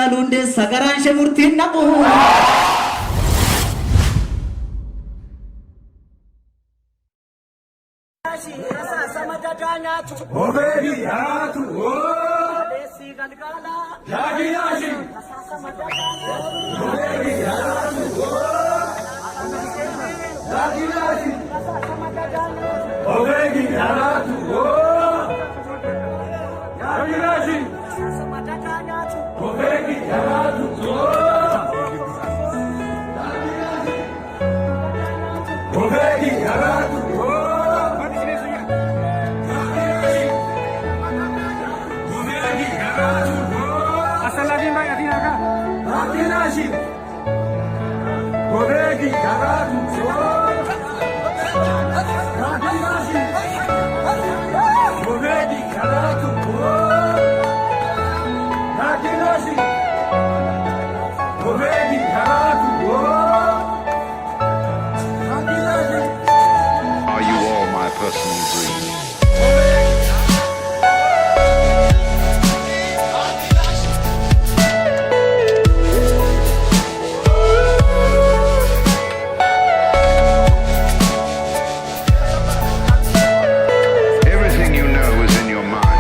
Hachalu Hundessa garaan murtiin namu. Are you all my personal dreams? Everything you know is in your mind.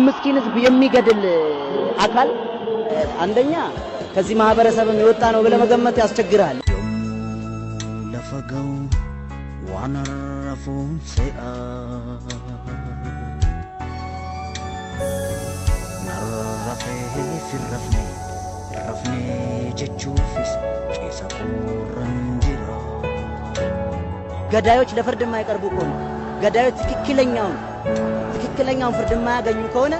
ምስኪን ህዝብ የሚገድል አካል አንደኛ ከዚህ ማህበረሰብ የወጣ ነው ብለ መገመት ያስቸግራል። ለፈገው ዋናራፉን ሰአ ናራፌ ረፍኔ ጀቹፊስ ቄሳቁረንጅራ ገዳዮች ለፍርድ የማይቀርቡ ከሆነ ገዳዮች ትክክለኛውን ፍርድ የማያገኙ ከሆነ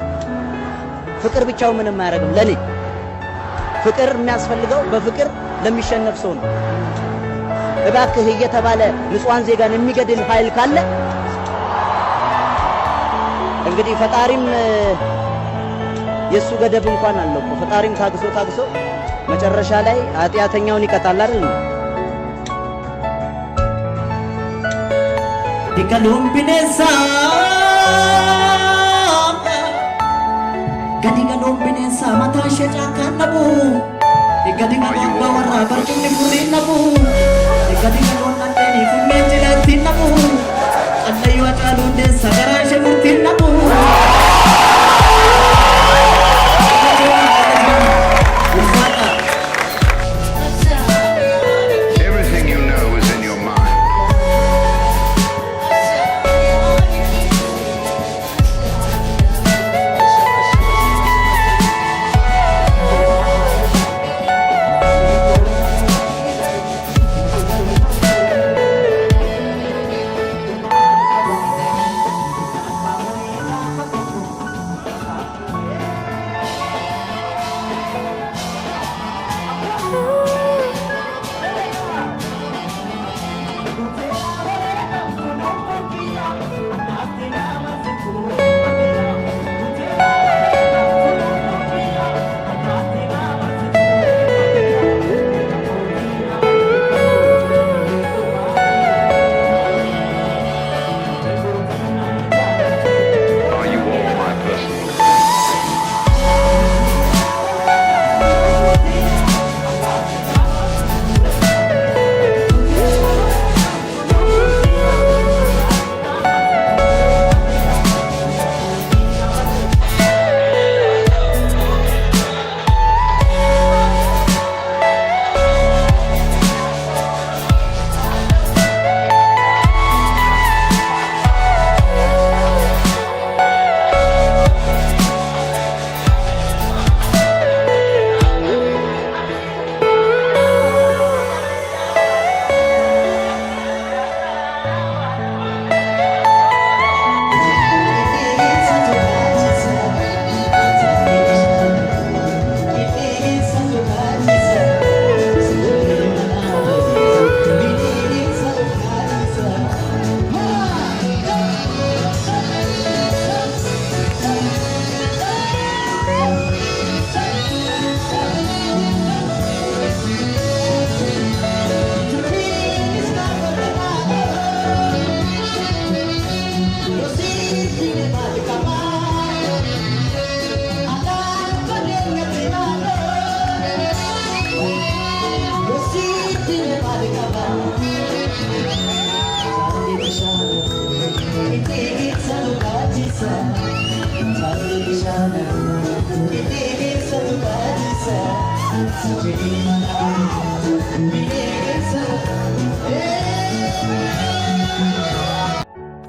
ፍቅር ብቻው ምንም አያደርግም። ለኔ ፍቅር የሚያስፈልገው በፍቅር ለሚሸነፍ ሰው ነው። እባክህ እየተባለ ንጹሃን ዜጋን የሚገድል ኃይል ካለ እንግዲህ ፈጣሪም የሱ ገደብ እንኳን አለው። ፈጣሪም ታግሶ መጨረሻ ላይ ኃጢአተኛውን ይቀጣል አይደል? Hachalu Hundessa Gadiga Hundessa matashe cakan nabu Gadiga Hundessa waraabaman kumni furin nabu Gadiga Hundessa kumni jilatin nabu Allayu Hachalu Hundessa garaan murtiin nabu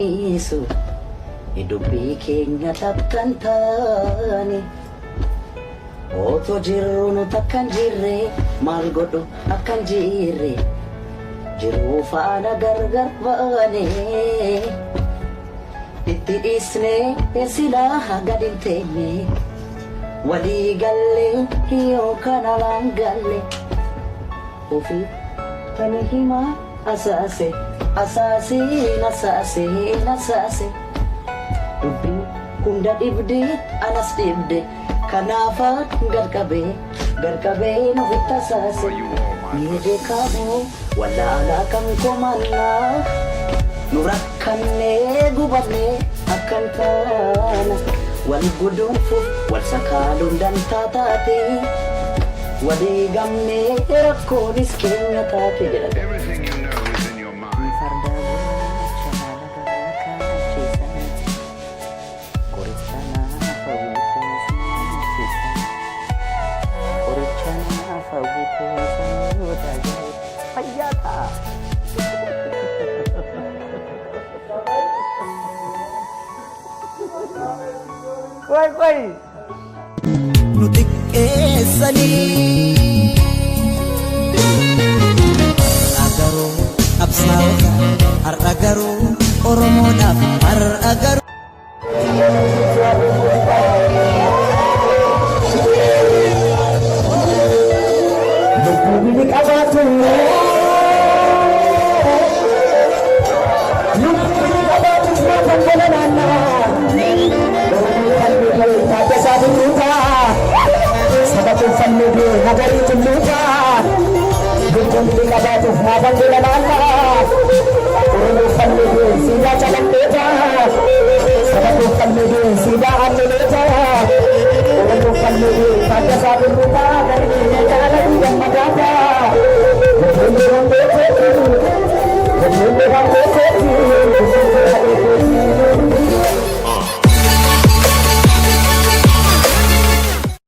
Isu hidup bikinnya takkan tani Oto jiru nu takkan jire mal godo akan jire jiru fana gargar bane itti isne esila gadin teme wali galle hiyo kana langalle ofi tanihima asase asase nasase dubbi hunda dibde anas dibde kanafat garkabe no vitasase yede kabo wala ala kam komanna nurakkanne gubanne akan kana wal gudunfu wal sakalun dan tatate wadi gamne rakko diskenya tate jada Everything you know is in your mind. nutik esani agaru absawta har agaru oromo daf har agaru nagari tuluka dukun dikabatu naban dilanana uru kalludu sida chalan beta sabatu kalludu sida amleta uru kalludu pada sabun buta